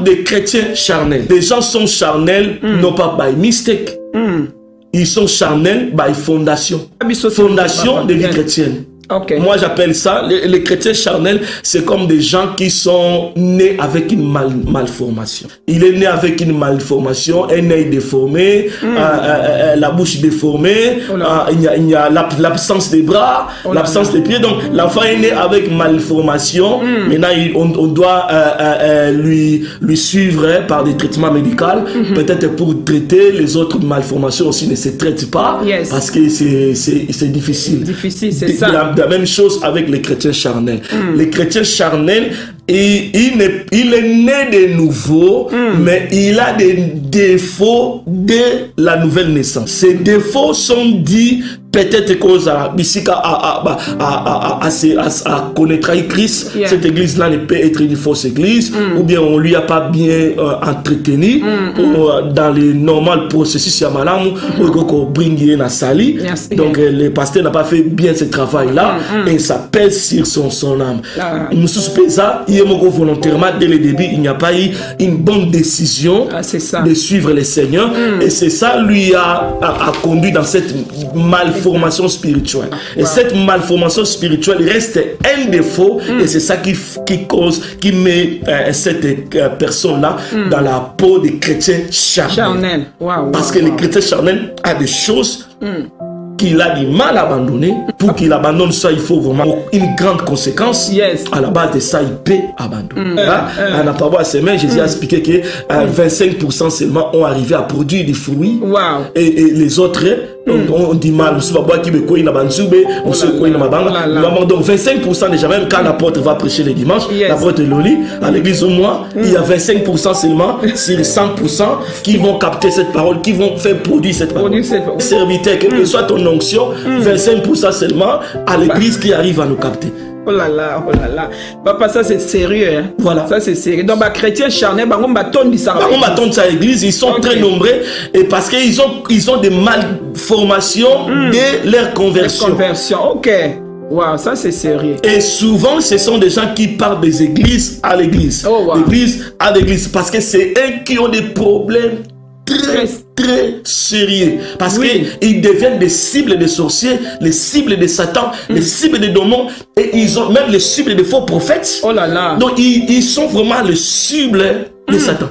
parle des chrétiens charnels. Les gens sont charnels, non pas by mistake. Ils sont charnels by fondation. Fondation de vie chrétienne. Okay. Moi, j'appelle ça, les chrétiens charnels, c'est comme des gens qui sont nés avec une malformation. Il est né avec une malformation, un œil déformé, la bouche déformée, il y a l'absence des bras, l'absence des pieds. Donc, l'enfant est né avec malformation. Maintenant, on doit lui suivre par des traitements médicaux, peut-être pour traiter les autres malformations aussi ne se traitent pas, parce que c'est difficile. Difficile, c'est ça. La même chose avec les chrétiens charnels. Les chrétiens charnels, il est né de nouveau, mais il a des défauts de la nouvelle naissance. Ces défauts sont dits peut-être cause à connaître Christ. Cette église-là ne peut être une fausse église, ou bien on lui a pas bien entretenu dans le normal processus yamalam donc le pasteur n'a pas fait bien ce travail-là et ça pèse sur son âme. Nous suspensons volontairement dès le début, il n'y a pas eu une bonne décision de suivre le Seigneur et c'est ça lui a conduit dans cette malformation spirituelle. Et cette malformation spirituelle reste un défaut et c'est ça qui met cette personne-là dans la peau des chrétiens charnels. Parce que les chrétiens charnels a des choses qu'il a du mal à abandonner. Pour qu'il abandonne ça, il faut vraiment une grande conséquence. À la base de ça, il peut abandonner. On n'a pas voir ces mains, Jésus a expliqué que 25% seulement ont arrivé à produire des fruits. Et les autres, on dit mal, donc 25% déjà, même quand l'apôtre va prêcher les dimanches, l'apôtre Loli, à l'église au moins, il y a 25% seulement sur 100% qui vont capter cette parole, qui vont faire produire cette parole. Serviteur, quelle que soit ton onction, 25% seulement à l'église qui arrive à nous capter. Oh là là, oh là là. Papa, ça c'est sérieux. Hein? Voilà. Ça c'est sérieux. Donc, les chrétiens charnels, on bâtonne ça. On bâtonne ça à l'église, ils sont très nombreux et parce qu'ils ont des malformations de leur conversion. Ok. Wow, ça c'est sérieux. Et souvent, ce sont des gens qui parlent des églises à l'église. L'église à l'église. Parce que c'est eux qui ont des problèmes très sérieux. Parce qu'ils deviennent des cibles de sorciers, les cibles de Satan, les cibles de démons, et ils ont même les cibles de faux prophètes. Oh là là. Donc ils sont vraiment les cibles de Satan.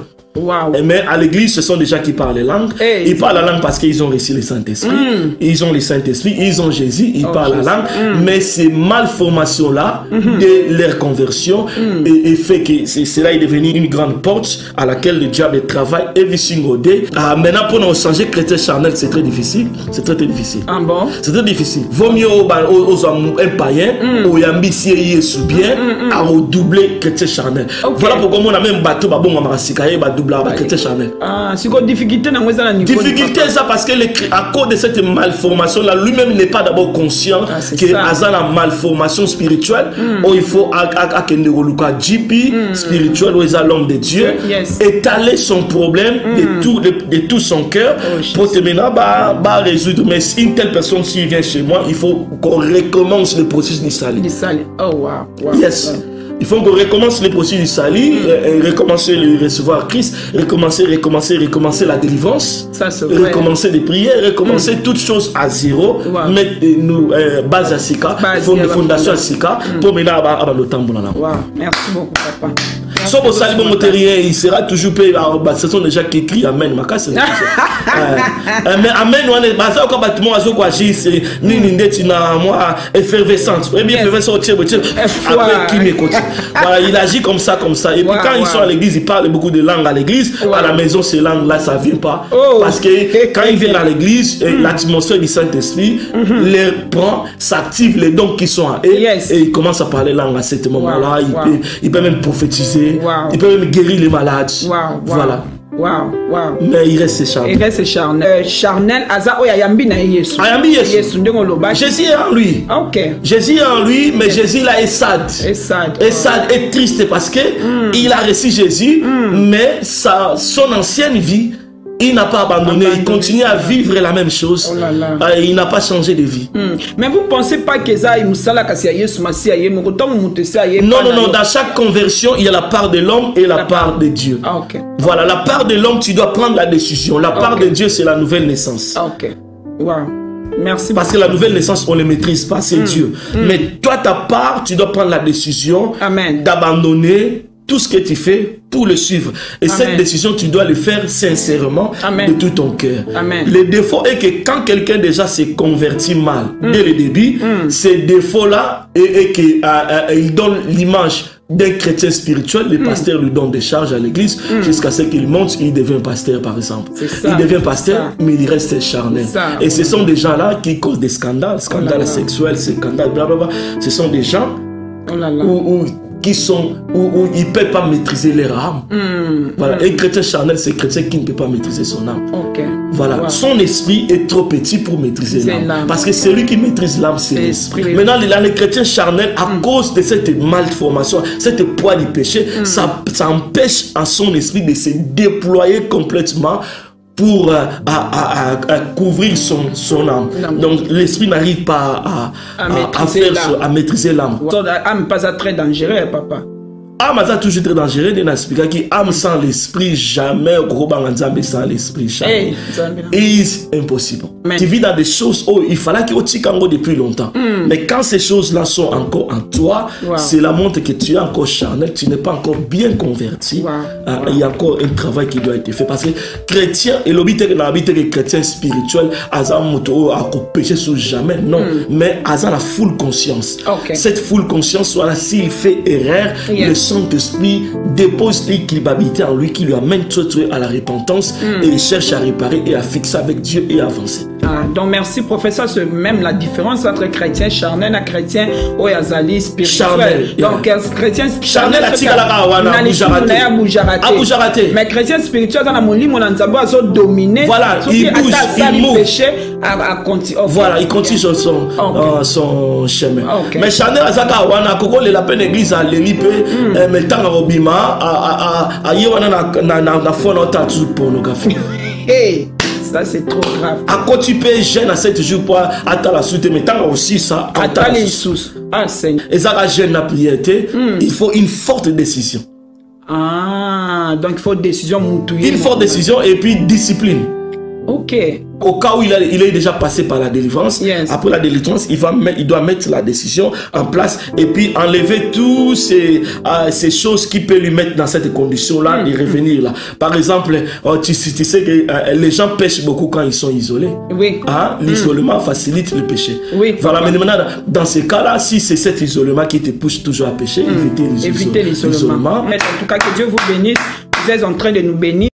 Mais à l'église, ce sont des gens qui parlent les langues. Ils parlent la langue parce qu'ils ont reçu le Saint-Esprit. Ils ont le Saint-Esprit, ils ont Jésus, ils parlent la langue. Mais ces malformations-là de leur conversion et fait que cela est devenu une grande porte à laquelle le diable travaille et vissingodé. Maintenant, pour nous changer chrétien charnel, c'est très difficile. C'est très difficile. Ah bon? C'est très difficile. Vaut mieux aux un païen, aux yambisiers bien, à redoubler chrétien charnel. Voilà pourquoi on a même bateau, bon, on a chrétien charnel. C'est quoi difficulté dans difficulté ça parce que à cause de cette malformation là lui-même n'est pas d'abord conscient que à la malformation spirituelle où il faut spirituel où il a l'homme de Dieu étaler son problème de tout son cœur pour te maintenant résoudre. Mais si une telle personne s'il vient chez moi, il faut qu'on recommence le processus du salut. Il faut qu'on recommence le processus du salut, recommencer le recevoir Christ, recommencer la délivrance, recommencer les prières, recommencer toutes choses à zéro, mettre nous base à Sika, fondation à Sika, pour mener à le temps. Merci beaucoup, papa. Sauf au salut, il sera toujours payé. Ce sont des gens qui écrivent Amen. Mais Amen, on est basé au bâtiment à Zokwagi, c'est moi effervescente. Et bien, effervescente, après qui m'écoute. Voilà, il agit comme ça. Et puis quand ils sont à l'église, ils parlent beaucoup de langues à l'église. À la maison, ces langues-là, ça ne vient pas. Parce que quand ils viennent à l'église, l'atmosphère du Saint-Esprit les prend, s'active les dons qui sont à eux. Et ils commencent à parler langue à ce moment-là. Il peut même prophétiser. Il peut même guérir les malades. Voilà. Mais il reste charnel. Charnel, Ayambi Jésus est en lui. Jésus est en lui, mais Jésus là est sad. Est triste parce que il a reçu Jésus, mais son ancienne vie Il n'a pas abandonné, il continue à vivre la même chose. Il n'a pas changé de vie. Mais vous ne pensez pas que ça non, non, dans chaque conversion, il y a la part de l'homme et la part de Dieu. Voilà, la part de l'homme, tu dois prendre la décision. La part de Dieu, c'est la nouvelle naissance. Merci. Parce que la nouvelle naissance, on ne le maîtrise pas, c'est Dieu. Mais toi, ta part, tu dois prendre la décision d'abandonner tout ce que tu fais pour le suivre. Et cette décision, tu dois le faire sincèrement de tout ton cœur. Le défaut est que quand quelqu'un déjà s'est converti mal dès le début, ces défauts-là, et qu'il donne l'image d'un chrétien spirituel, le pasteur lui donne des charges à l'église jusqu'à ce qu'il monte, il devient pasteur par exemple. Il devient pasteur, mais il reste charnel. Et ce sont des gens-là qui causent des scandales, scandales sexuels, scandales, blablabla. Ce sont des gens qui sont où ils ne peuvent pas maîtriser leur âme. Voilà. Et chrétien charnel, c'est chrétien qui ne peut pas maîtriser son âme. Voilà. Son esprit est trop petit pour maîtriser l'âme. Parce que celui qui maîtrise l'âme, c'est l'esprit. Maintenant, les chrétiens charnels, à cause de cette malformation, cette poids du péché, ça empêche à son esprit de se déployer complètement pour couvrir son âme. Donc l'esprit n'arrive pas à maîtriser l'âme. L'âme pas très dangereux, papa. Âme est toujours très dangereux. Il explique que âme sans l'esprit, jamais sans l'esprit. Jamais. C'est impossible. Tu vis dans des choses où il fallait que tu aies depuis longtemps. Mais quand ces choses-là sont encore en toi, c'est la montre que tu es encore charnel, tu n'es pas encore bien converti. Il y a encore un travail qui doit être fait. Parce que chrétien, et l'obité que chrétien spirituel, Azam moto a péché sur jamais. Non. Mais Azam a full conscience. Cette full conscience, voilà, s'il fait erreur, le Saint-Esprit dépose l'équilibrabilité en lui qui lui amène tout à la repentance et il cherche à réparer et à fixer avec Dieu et à avancer. Donc merci professeur, c'est même la différence entre chrétien charnel et chrétien oyazali spirituel. Donc chrétien charnel mais chrétien spirituel dans la molimo na nzambo azo dominer. Voilà, il bouge, il move. Voilà, il continue son chemin. Mais charnel azaka wana koko le la peine église à l'elipe mais tant robima a yewana na fona tatu pornographie. Ça c'est trop grave. À quoi tu peux gêner à 7 jours pour attendre la suite, mais tant aussi ça. Attends les sous. Ah Seigneur. Et ça la gêne la prière, il faut une forte décision. Donc il faut décision moutouille. Une forte décision et puis discipline. Au cas où il est déjà passé par la délivrance, après la délivrance, il doit mettre la décision en place et puis enlever toutes ces choses qui peuvent lui mettre dans cette condition-là de revenir là. Par exemple, tu sais que les gens pêchent beaucoup quand ils sont isolés. L'isolement facilite le péché. Voilà, mais maintenant, dans ces cas-là, si c'est cet isolement qui te pousse toujours à pécher, évitez l'isolement. Mais en tout cas, que Dieu vous bénisse. Vous êtes en train de nous bénir.